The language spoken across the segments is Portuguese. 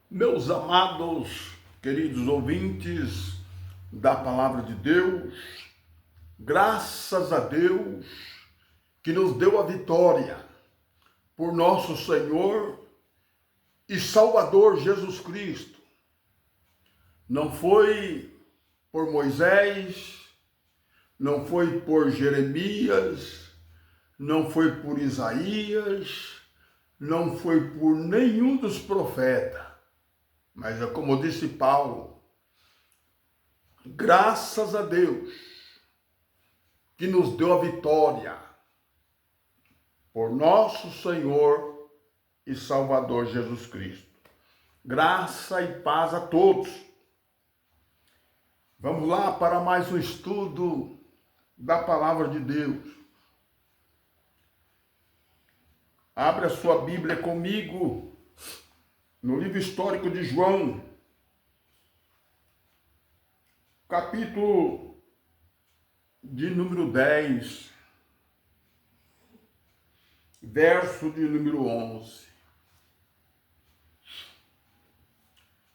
Meus amados, queridos ouvintes da Palavra de Deus, graças a Deus que nos deu a vitória por nosso Senhor e Salvador Jesus Cristo. Não foi por Moisés, não foi por Jeremias, não foi por Isaías, não foi por nenhum dos profetas. Mas é como disse Paulo, graças a Deus que nos deu a vitória por nosso Senhor e Salvador Jesus Cristo. Graça e paz a todos. Vamos lá para mais um estudo da Palavra de Deus. Abre a sua Bíblia comigo no livro histórico de João, capítulo de número 10, verso de número 11.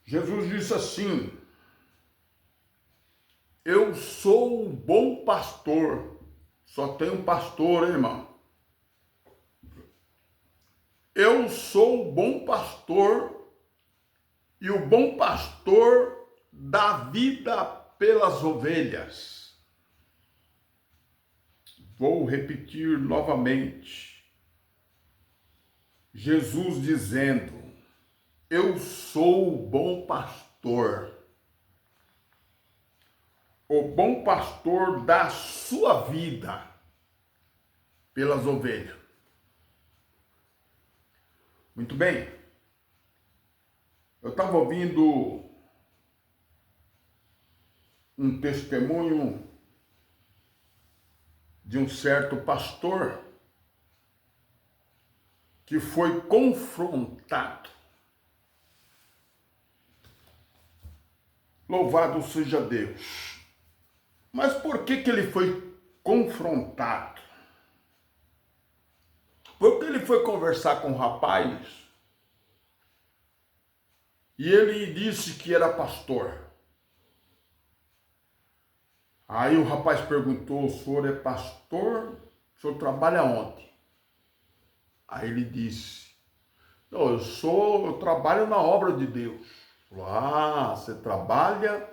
Jesus disse assim: eu sou o bom pastor. Só tem um pastor, hein, irmão? Eu sou o bom pastor e o bom pastor dá vida pelas ovelhas. Vou repetir novamente. Jesus dizendo: eu sou o bom pastor. O bom pastor dá sua vida pelas ovelhas. Muito bem. Eu estava ouvindo um testemunho de um certo pastor que foi confrontado. Louvado seja Deus. Mas por que ele foi confrontado? Porque ele foi conversar com um rapaz e ele disse que era pastor. Aí o rapaz perguntou: o senhor é pastor? O senhor trabalha onde? Aí ele disse: não, eu trabalho na obra de Deus. Falou: ah, você trabalha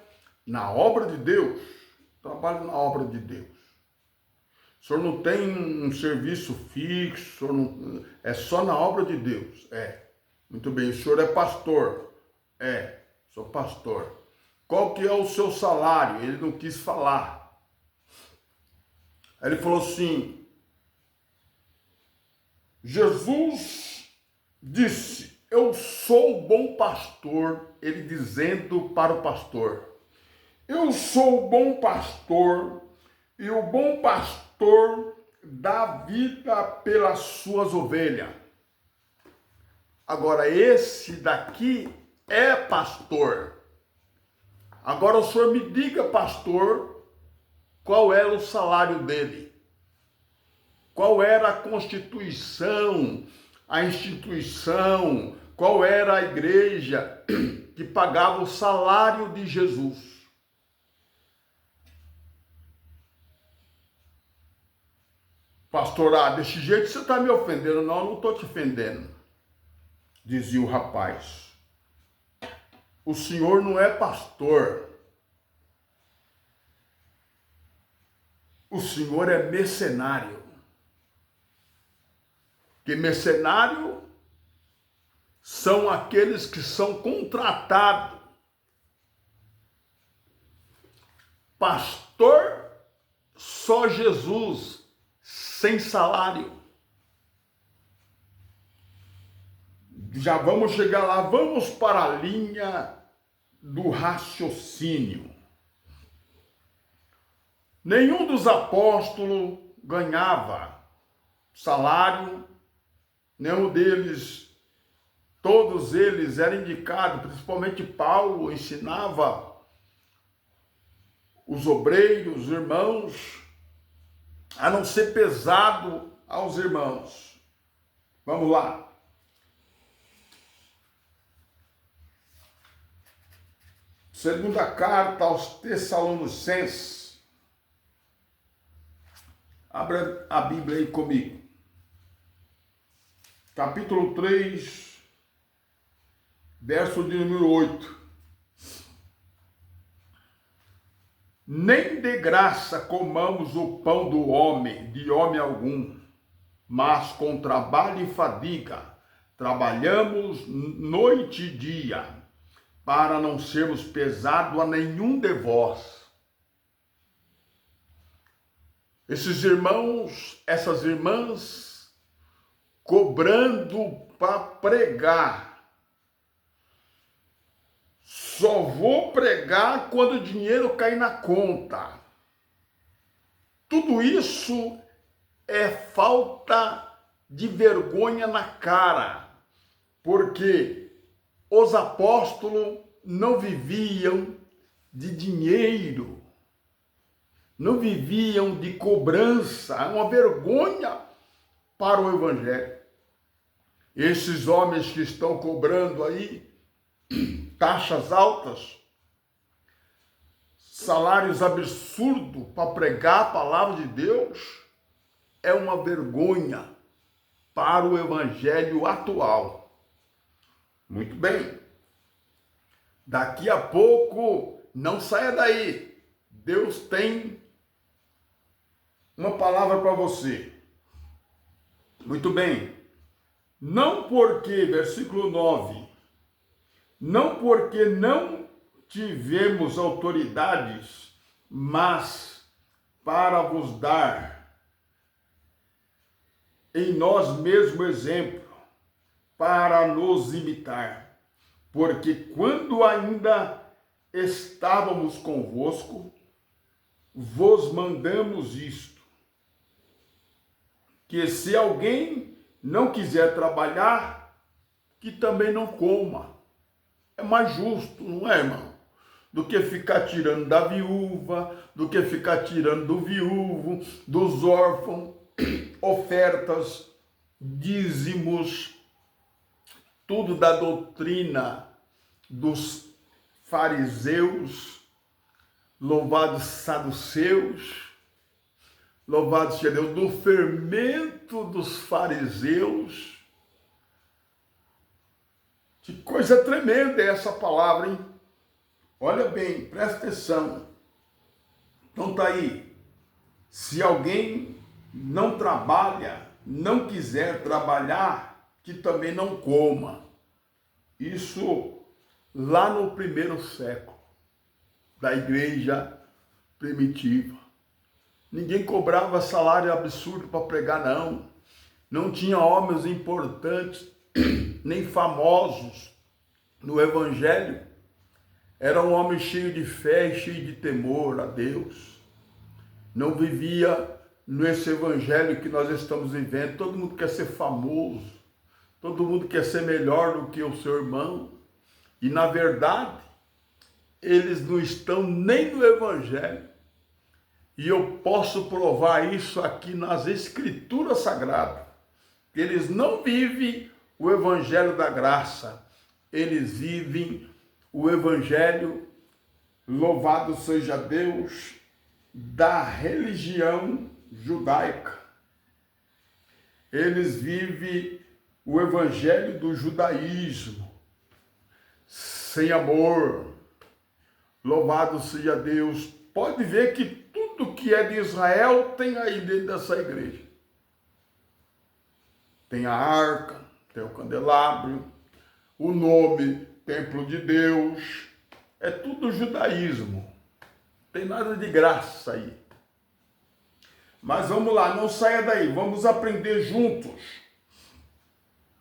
na obra de Deus? Trabalho na obra de Deus. O senhor não tem um serviço fixo, o senhor não, é só na obra de Deus. É. Muito bem, o senhor é pastor? É, sou pastor. Qual que é o seu salário? Ele não quis falar. Aí ele falou assim: Jesus disse, eu sou o bom pastor. Ele dizendo para o pastor: eu sou o bom pastor e o bom pastor dá vida pelas suas ovelhas. Agora, esse daqui é pastor. Agora o senhor me diga, pastor, qual era o salário dele? Qual era a constituição, a instituição, qual era a igreja que pagava o salário de Jesus? Pastor, desse jeito você está me ofendendo. Não, eu não estou te ofendendo, dizia o rapaz. O senhor não é pastor. O senhor é mercenário. Que mercenário são aqueles que são contratados. Pastor, só Jesus, sem salário. Já vamos chegar lá, vamos para a linha do raciocínio. Nenhum dos apóstolos ganhava salário, nenhum deles, todos eles eram indicados, principalmente Paulo ensinava os obreiros, os irmãos, a não ser pesado aos irmãos. Vamos lá. Segunda carta aos Tessalonicenses. Abra a Bíblia aí comigo. Capítulo 3, verso de número 8. Nem de graça comamos o pão do homem, de homem algum, mas com trabalho e fadiga trabalhamos noite e dia, para não sermos pesados a nenhum de vós. Esses irmãos, essas irmãs, cobrando para pregar. Só vou pregar quando o dinheiro cair na conta. Tudo isso é falta de vergonha na cara, porque os apóstolos não viviam de dinheiro, não viviam de cobrança, é uma vergonha para o evangelho. Esses homens que estão cobrando aí taxas altas, salários absurdos para pregar a palavra de Deus, é uma vergonha para o evangelho atual. Muito bem. Daqui a pouco, não saia daí. Deus tem uma palavra para você. Muito bem. Não porque, versículo 9, não porque não tivemos autoridades, mas para vos dar em nós mesmo exemplo, para nos imitar. Porque quando ainda estávamos convosco, vos mandamos isto, que se alguém não quiser trabalhar, que também não coma. É mais justo, não é, irmão? Do que ficar tirando da viúva, do que ficar tirando do viúvo, dos órfãos, ofertas, dízimos, tudo da doutrina dos fariseus, louvados saduceus, louvado seja Deus, do fermento dos fariseus. Que coisa tremenda é essa palavra, hein? Olha bem, presta atenção. Então tá aí. Se alguém não trabalha, não quiser trabalhar, que também não coma. Isso lá no primeiro século da igreja primitiva. Ninguém cobrava salário absurdo para pregar, não. Não tinha homens importantes, nem famosos no evangelho. Era um homem cheio de fé e cheio de temor a Deus. Não vivia nesse evangelho que nós estamos vivendo. Todo mundo quer ser famoso. Todo mundo quer ser melhor do que o seu irmão. E na verdade, eles não estão nem no evangelho. E eu posso provar isso aqui nas escrituras sagradas. Eles não vivem o evangelho da graça, eles vivem o evangelho, louvado seja Deus, da religião judaica. Eles vivem o evangelho do judaísmo, sem amor. Louvado seja Deus. Pode ver que tudo que é de Israel tem aí dentro dessa igreja. Tem a arca, tem o candelabro, o nome, templo de Deus, é tudo judaísmo, não tem nada de graça aí. Mas vamos lá, não saia daí, vamos aprender juntos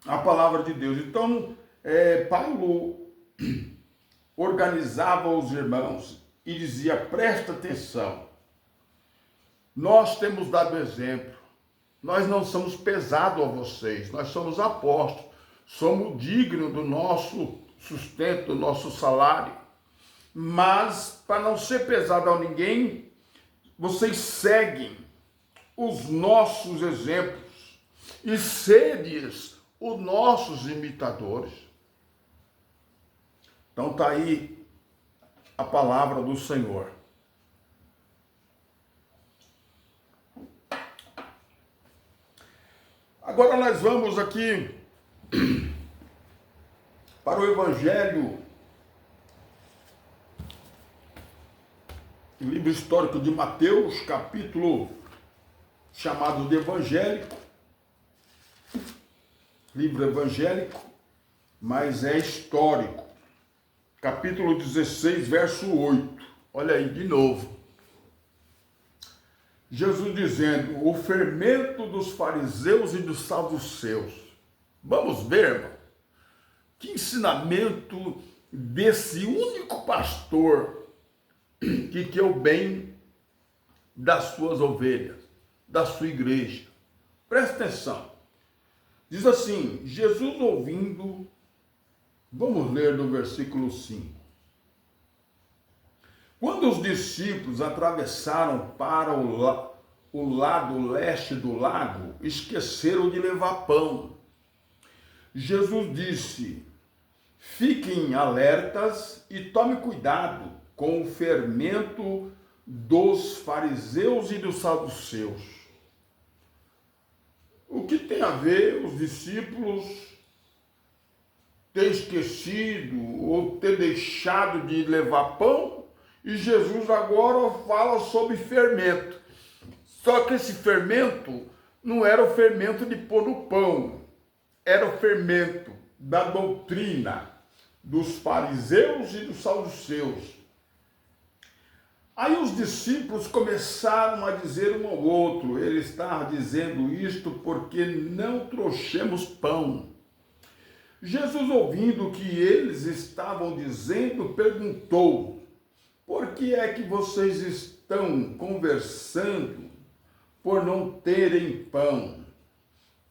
a palavra de Deus. Então, Paulo organizava os irmãos e dizia, presta atenção, nós temos dado exemplo. Nós não somos pesados a vocês, nós somos apóstolos, somos dignos do nosso sustento, do nosso salário. Mas, para não ser pesado a ninguém, vocês seguem os nossos exemplos e sedes os nossos imitadores. Então tá aí a palavra do Senhor. Agora nós vamos aqui para o Evangelho, o livro histórico de Mateus, capítulo chamado de Evangélico, livro evangélico, mas é histórico, capítulo 16, verso 8, olha aí de novo. Jesus dizendo, o fermento dos fariseus e dos saduceus. Vamos ver, irmão, que ensinamento desse único pastor que quer o bem das suas ovelhas, da sua igreja. Presta atenção. Diz assim, Jesus ouvindo, vamos ler do versículo 5. Quando os discípulos atravessaram para o lado leste do lago, esqueceram de levar pão. Jesus disse, fiquem alertas e tome cuidado com o fermento dos fariseus e dos saduceus. O que tem a ver os discípulos ter esquecido ou ter deixado de levar pão? E Jesus agora fala sobre fermento. Só que esse fermento não era o fermento de pôr no pão. Era o fermento da doutrina dos fariseus e dos saduceus. Aí os discípulos começaram a dizer um ao outro, ele estava dizendo isto porque não trouxemos pão. Jesus, ouvindo o que eles estavam dizendo, perguntou, por que é que vocês estão conversando por não terem pão?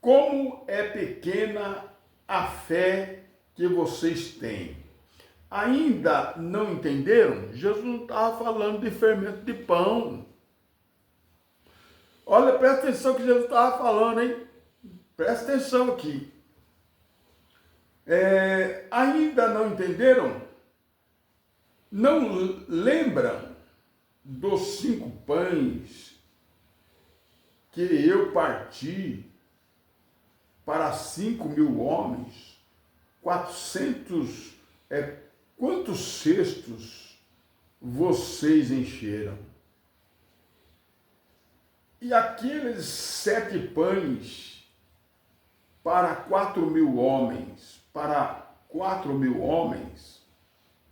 Como é pequena a fé que vocês têm? Ainda não entenderam? Jesus não estava falando de fermento de pão. Olha, presta atenção que Jesus estava falando, hein? Presta atenção aqui. Ainda não entenderam? Não lembram dos 5 pães que eu parti para 5.000 homens? 400, quantos cestos vocês encheram? E aqueles 7 pães para 4.000 homens,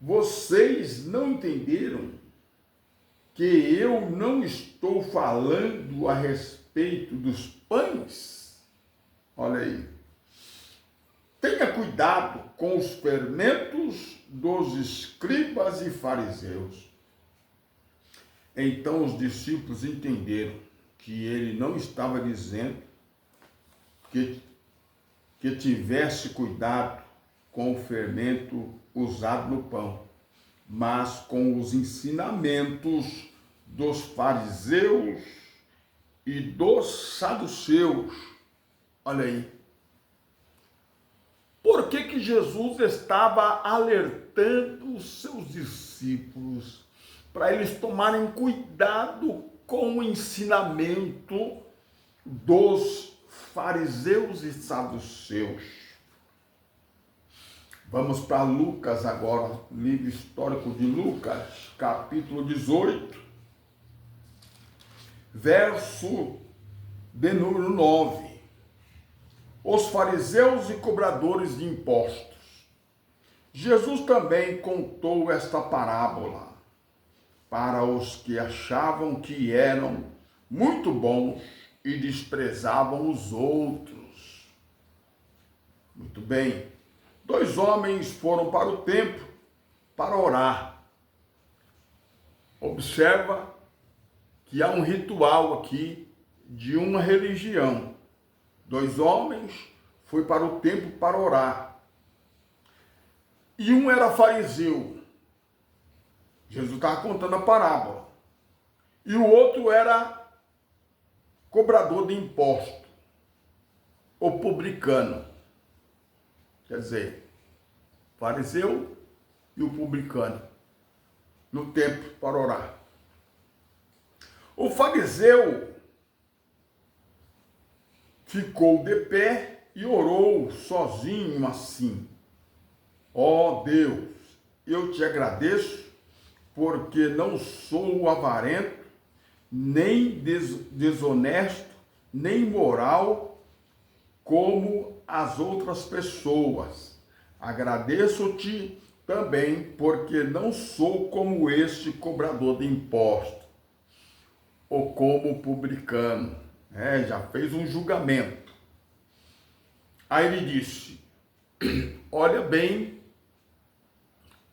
vocês não entenderam que eu não estou falando a respeito dos pães? Olha aí. Tenha cuidado com os fermentos dos escribas e fariseus. Então os discípulos entenderam que ele não estava dizendo que tivesse cuidado com o fermento usado no pão, mas com os ensinamentos dos fariseus e dos saduceus. Olha aí. Por que Jesus estava alertando os seus discípulos para eles tomarem cuidado com o ensinamento dos fariseus e saduceus? Vamos para Lucas agora, livro histórico de Lucas, capítulo 18, verso de número 9. Os fariseus e cobradores de impostos. Jesus também contou esta parábola para os que achavam que eram muito bons e desprezavam os outros. Muito bem. 2 homens foram para o templo para orar. Observa que há um ritual aqui de uma religião. 2 homens foram para o templo para orar. E um era fariseu. Jesus estava contando a parábola. E o outro era cobrador de imposto, ou publicano. Quer dizer, fariseu e o publicano. no templo para orar. O fariseu ficou de pé e orou sozinho assim: ó Deus, eu te agradeço porque não sou avarento, nem desonesto, nem imoral como as outras pessoas. Agradeço-te também porque não sou como este cobrador de impostos ou como publicano. Já fez um julgamento. Aí ele disse: olha bem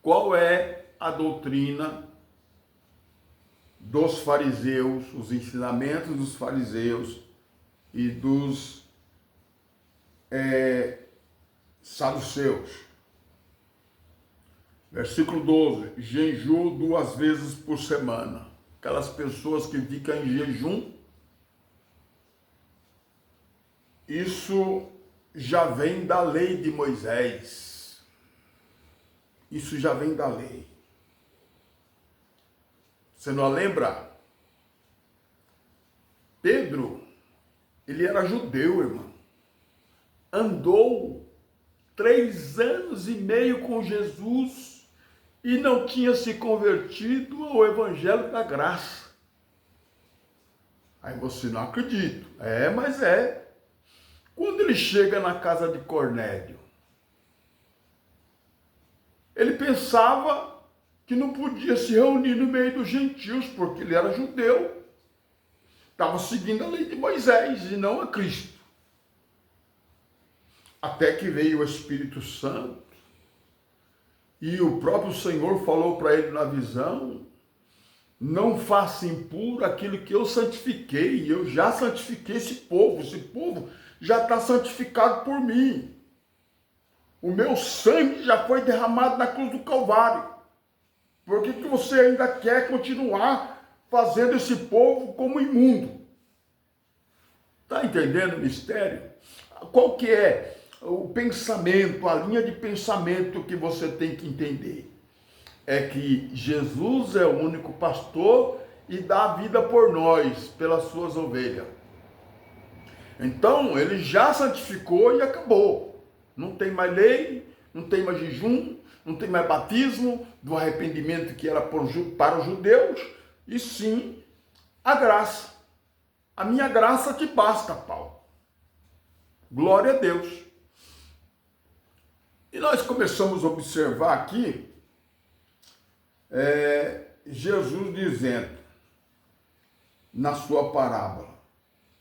qual é a doutrina dos fariseus, os ensinamentos dos fariseus e dos saduceus. Versículo 12: jejuo 2 vezes por semana. Aquelas pessoas que ficam em jejum, isso já vem da lei de Moisés. Isso já vem da lei. Você não lembra? Pedro, ele era judeu, irmão. Andou 3 anos e meio com Jesus e não tinha se convertido ao evangelho da graça. Aí você não acredita. Mas é. Quando ele chega na casa de Cornélio, ele pensava que não podia se reunir no meio dos gentios, porque ele era judeu. Estava seguindo a lei de Moisés e não a Cristo. Até que veio o Espírito Santo e o próprio Senhor falou para ele na visão: não faça impuro aquilo que eu santifiquei. Eu já santifiquei esse povo já está santificado por mim. O meu sangue já foi derramado na cruz do Calvário. Por que você ainda quer continuar fazendo esse povo como imundo? Está entendendo o mistério? Qual que é o pensamento, a linha de pensamento que você tem que entender? É que Jesus é o único pastor e dá a vida por nós, pelas suas ovelhas. Então, ele já santificou e acabou. Não tem mais lei, não tem mais jejum, não tem mais batismo do arrependimento que era para os judeus, e sim a graça. A minha graça te basta, Paulo. Glória a Deus. E nós começamos a observar aqui Jesus dizendo na sua parábola,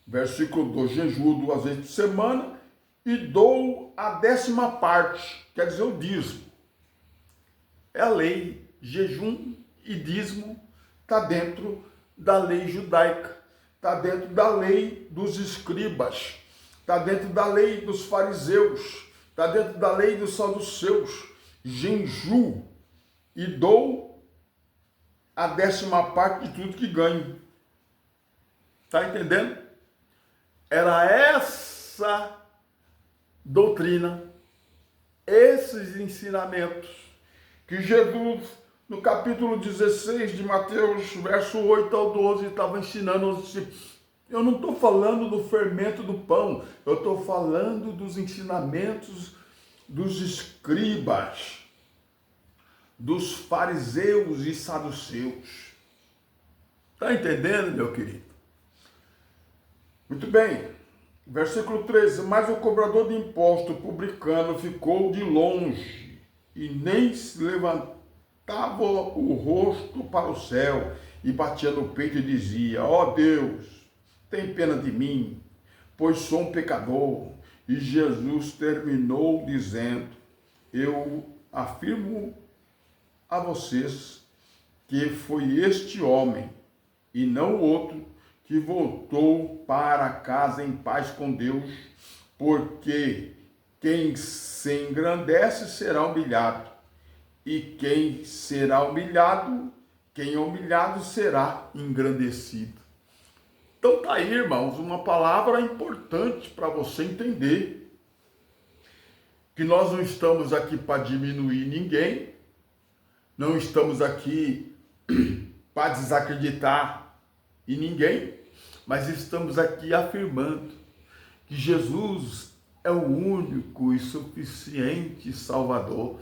versículo 2: jejuo 2 vezes por semana e dou a 10ª parte, quer dizer, o dízimo. É a lei, jejum e dízimo está dentro da lei judaica, está dentro da lei dos escribas, está dentro da lei dos fariseus, está dentro da lei dos saduceus. Jejuo e dou a 10ª parte de tudo que ganho. Está entendendo? Era essa doutrina, esses ensinamentos que Jesus, no capítulo 16 de Mateus, verso 8 ao 12, estava ensinando aos discípulos. Eu não estou falando do fermento do pão, eu estou falando dos ensinamentos dos escribas, dos fariseus e saduceus. Está entendendo, meu querido? Muito bem. Versículo 13. Mas o cobrador de imposto publicano ficou de longe e nem se levantava o rosto para o céu e batia no peito e dizia: ó Deus, tem pena de mim, pois sou um pecador. E Jesus terminou dizendo: eu afirmo a vocês que foi este homem e não o outro que voltou para casa em paz com Deus, porque quem se engrandece será humilhado, e quem será humilhado, quem é humilhado será engrandecido. Então tá aí, irmãos, uma palavra importante para você entender que nós não estamos aqui para diminuir ninguém, não estamos aqui para desacreditar em ninguém, mas estamos aqui afirmando que Jesus é o único e suficiente Salvador.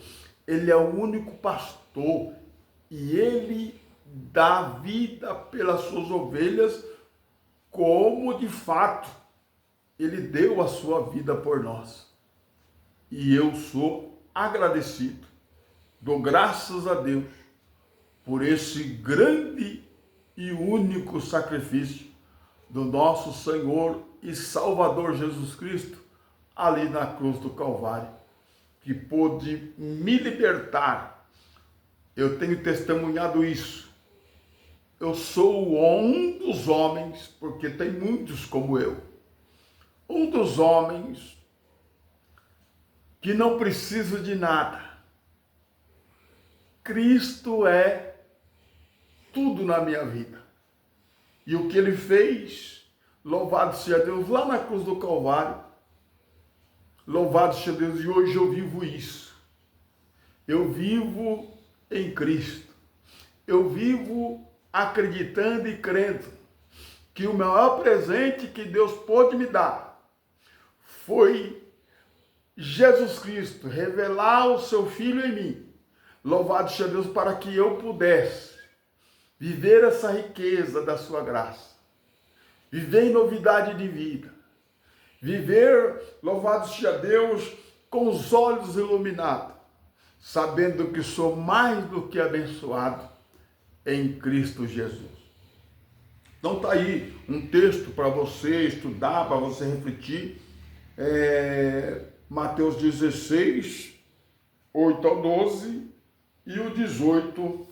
Ele é o único pastor e ele dá vida pelas suas ovelhas, como de fato ele deu a sua vida por nós. E eu sou agradecido, dou graças a Deus por esse grande e único sacrifício do nosso Senhor e Salvador Jesus Cristo, ali na cruz do Calvário, que pôde me libertar. Eu tenho testemunhado isso. Eu sou um dos homens, porque tem muitos como eu, um dos homens que não precisa de nada. Cristo é tudo na minha vida. E o que ele fez, louvado seja Deus, lá na cruz do Calvário, louvado seja Deus, e hoje eu vivo isso. Eu vivo em Cristo. Eu vivo acreditando e crendo que o maior presente que Deus pôde me dar foi Jesus Cristo revelar o seu Filho em mim. Louvado seja Deus, para que eu pudesse viver essa riqueza da sua graça, viver em novidade de vida, viver, louvado seja Deus, com os olhos iluminados, sabendo que sou mais do que abençoado em Cristo Jesus. Então está aí um texto para você estudar, para você refletir, Mateus 16, 8 ao 12 e o 18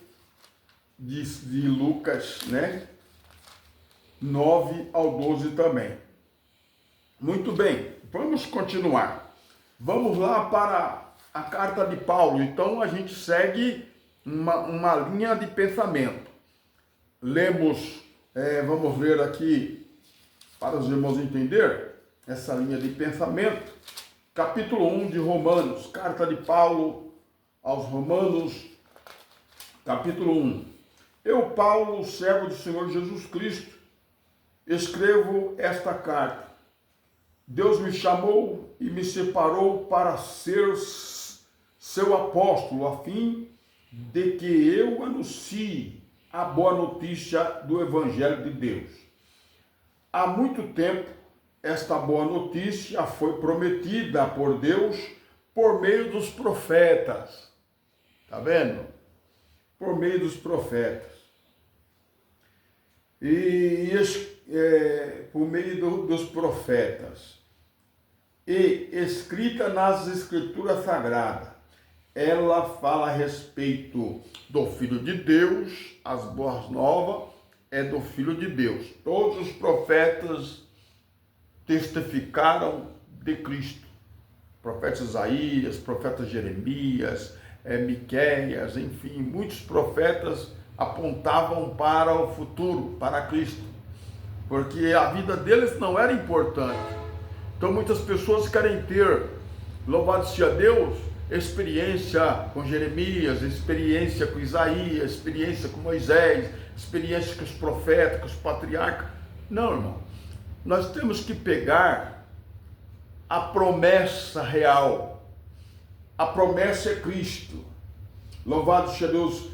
de Lucas, né? 9 ao 12 também. Muito bem, vamos continuar. Vamos lá para a carta de Paulo. Então a gente segue uma linha de pensamento. Lemos, vamos ver aqui, para os irmãos entenderem essa linha de pensamento, capítulo 1 de Romanos, carta de Paulo aos Romanos, capítulo 1. Eu, Paulo, servo do Senhor Jesus Cristo, escrevo esta carta. Deus me chamou e me separou para ser seu apóstolo, a fim de que eu anuncie a boa notícia do Evangelho de Deus. Há muito tempo, esta boa notícia foi prometida por Deus por meio dos profetas. Tá vendo? Por meio dos profetas. Por meio dos profetas. E escrita nas Escrituras Sagradas. Ela fala a respeito do Filho de Deus, as boas novas é do Filho de Deus. Todos os profetas testificaram de Cristo. Profeta Isaías, profeta Jeremias, Miqueias, enfim, muitos profetas apontavam para o futuro, para Cristo, porque a vida deles não era importante. Então muitas pessoas querem ter, louvado seja Deus, experiência com Jeremias, experiência com Isaías, experiência com Moisés, experiência com os profetas, com os patriarcas. Não, irmão. Nós temos que pegar a promessa real. A promessa é Cristo. Louvado seja Deus.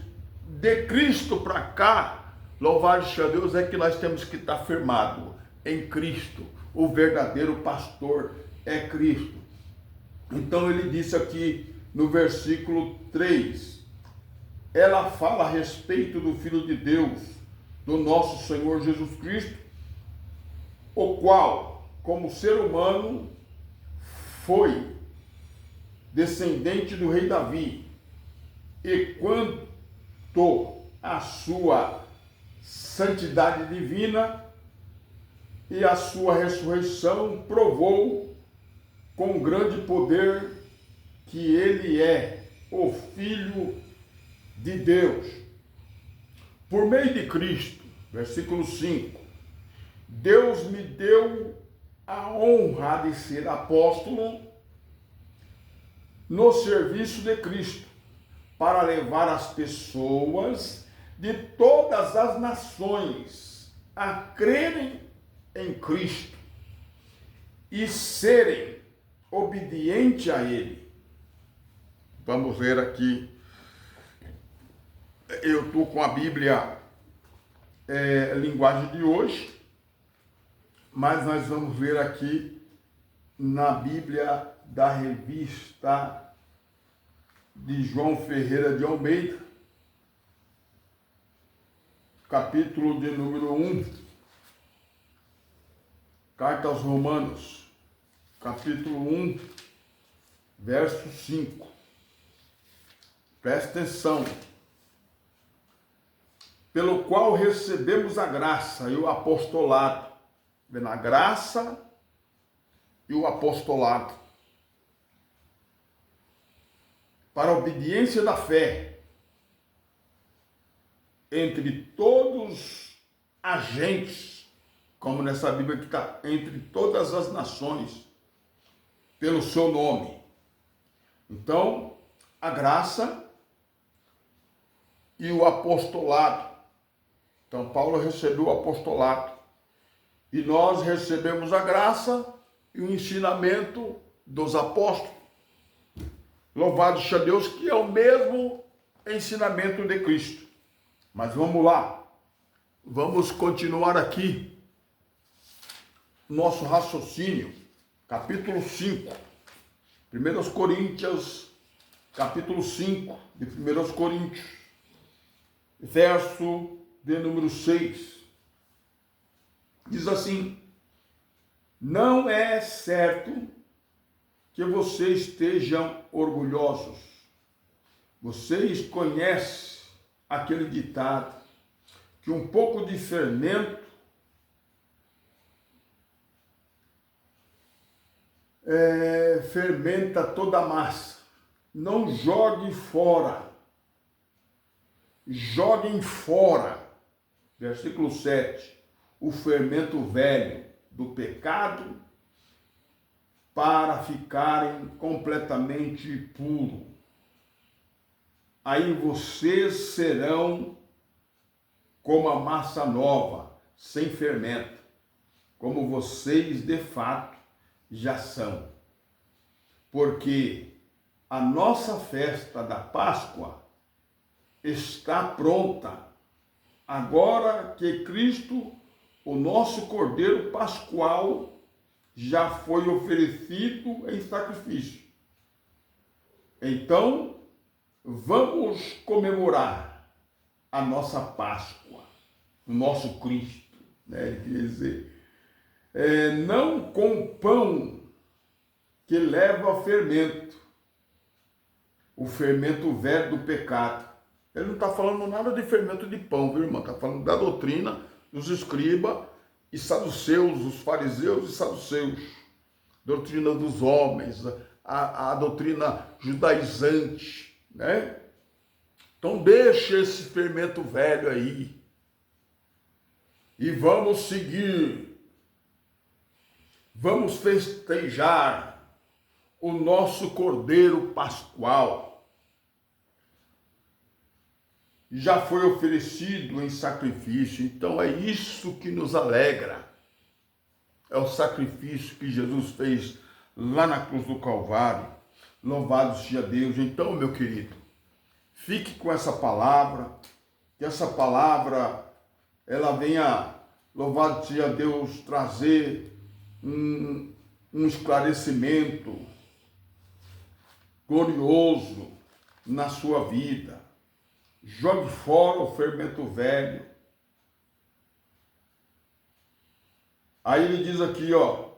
De Cristo para cá, louvado seja Deus, é que nós temos que estar firmado em Cristo. O verdadeiro pastor é Cristo. Então ele disse aqui no versículo 3, ela fala a respeito do Filho de Deus, do nosso Senhor Jesus Cristo, o qual, como ser humano, foi descendente do rei Davi, e quanto à sua santidade divina e a sua ressurreição, provou com grande poder que ele é o Filho de Deus. Por meio de Cristo, versículo 5, Deus me deu a honra de ser apóstolo no serviço de Cristo, para levar as pessoas de todas as nações a crerem em Cristo e serem obedientes a Ele. Vamos ver aqui. Eu estou com a Bíblia linguagem de hoje, mas nós vamos ver aqui na Bíblia da revista de João Ferreira de Almeida, capítulo de número 1, Carta aos Romanos, capítulo 1, verso 5. Presta atenção. Pelo qual recebemos a graça e o apostolado. Vendo a graça e o apostolado. Para a obediência da fé entre todos as gentes, como nessa Bíblia que está, entre todas as nações, pelo seu nome. Então, a graça e o apostolado. Então, Paulo recebeu o apostolado. E nós recebemos a graça e o ensinamento dos apóstolos. Louvado seja Deus, que é o mesmo ensinamento de Cristo. Mas vamos lá. Vamos continuar aqui nosso raciocínio. Capítulo 5. 1 Coríntios, capítulo 5 de 1 Coríntios. Verso de número 6. Diz assim: não é certo que vocês estejam orgulhosos. Vocês conhecem aquele ditado que um pouco de fermento fermenta toda a massa. Não jogue fora. Joguem fora. Versículo 7. O fermento velho do pecado, para ficarem completamente puros. Aí vocês serão como a massa nova, sem fermento, como vocês de fato já são. Porque a nossa festa da Páscoa está pronta, agora que Cristo, o nosso Cordeiro Pascual, já foi oferecido em sacrifício. Então, vamos comemorar a nossa Páscoa, o nosso Cristo, né? Quer dizer, não com pão que leva fermento, o fermento velho do pecado. Ele não está falando nada de fermento de pão, viu, irmão? Está falando da doutrina dos escribas e saduceus, os fariseus e saduceus, doutrina dos homens, a doutrina judaizante, né? Então deixa esse fermento velho aí e vamos seguir, vamos festejar o nosso Cordeiro Pascual. Já foi oferecido em sacrifício, então é isso que nos alegra. É o sacrifício que Jesus fez lá na cruz do Calvário. Louvado seja Deus. Então, meu querido, fique com essa palavra, que essa palavra, ela venha, louvado seja Deus, trazer um esclarecimento glorioso na sua vida. Jogue fora o fermento velho. Aí ele diz aqui, ó,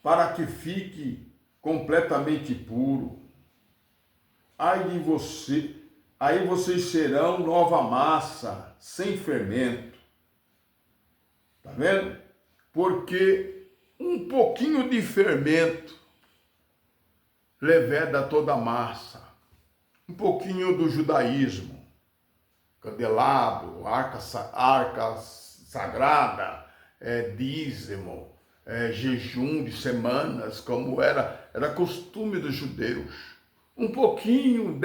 para que fique completamente puro. Ai de você, aí vocês serão nova massa, sem fermento. Tá vendo? Porque um pouquinho de fermento leveda toda a massa. Um pouquinho do judaísmo, candelabro, arca sagrada, dízimo, jejum de semanas, como era costume dos judeus. Um pouquinho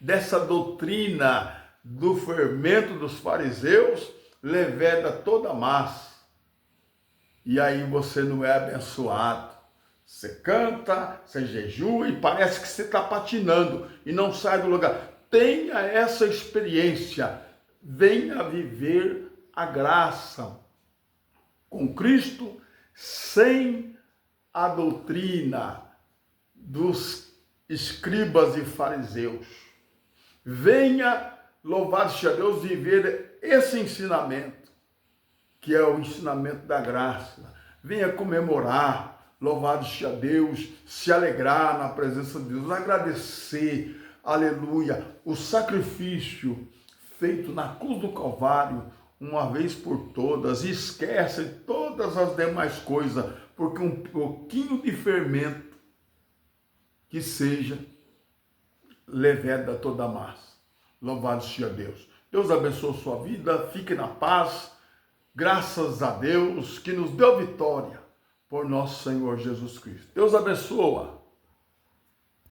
dessa doutrina do fermento dos fariseus, leveda toda a massa. E aí você não é abençoado. Você canta, você jejua e parece que você está patinando e não sai do lugar. Tenha essa experiência. Venha viver a graça com Cristo sem a doutrina dos escribas e fariseus. Venha, louvado seja Deus, viver esse ensinamento, que é o ensinamento da graça. Venha comemorar, louvado seja Deus, se alegrar na presença de Deus, agradecer, aleluia, o sacrifício feito na cruz do Calvário, uma vez por todas. Esquece todas as demais coisas, porque um pouquinho de fermento que seja leveda toda a massa. Louvado seja Deus. Deus abençoe a sua vida, fique na paz. Graças a Deus que nos deu vitória por nosso Senhor Jesus Cristo. Deus abençoa.